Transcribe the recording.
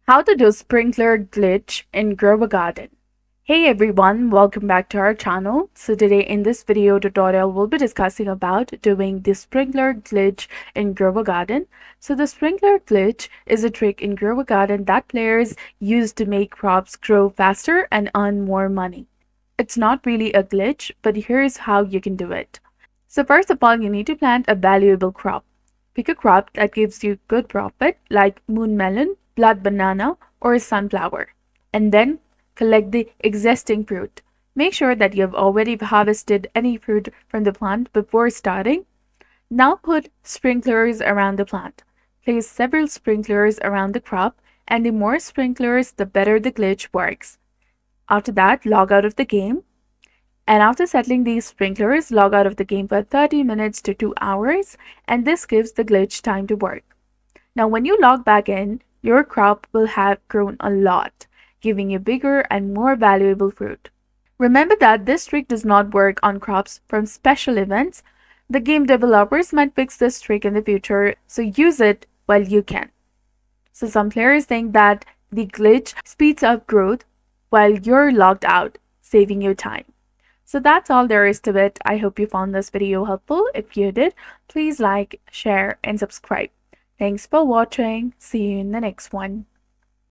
How to do sprinkler glitch in Grow a Garden. Hey everyone, welcome back to our channel. So today in this video tutorial, we'll be discussing about doing the sprinkler glitch in Grow a Garden. So the sprinkler glitch is a trick in Grow a Garden that players use to make crops grow faster and earn more money. It's not really a glitch, but here's how you can do it. So first of all, you need to plant a valuable crop. Pick a crop that gives you good profit like moon melon, blood banana, or sunflower. And then collect the existing fruit. Make sure that you have already harvested any fruit from the plant before starting. Now put sprinklers around the plant. Place several sprinklers around the crop, and the more sprinklers, the better the glitch works. After that, log out of the game. And after settling these sprinklers, log out of the game for 30 minutes to 2 hours, and this gives the glitch time to work. Now when you log back in, your crop will have grown a lot, giving you bigger and more valuable fruit. Remember that this trick does not work on crops from special events. The game developers might fix this trick in the future, so use it while you can. So some players think that the glitch speeds up growth while you're logged out, saving you time. So that's all there is to it. I hope you found this video helpful. If you did, please like, share, and subscribe. Thanks for watching. See you in the next one.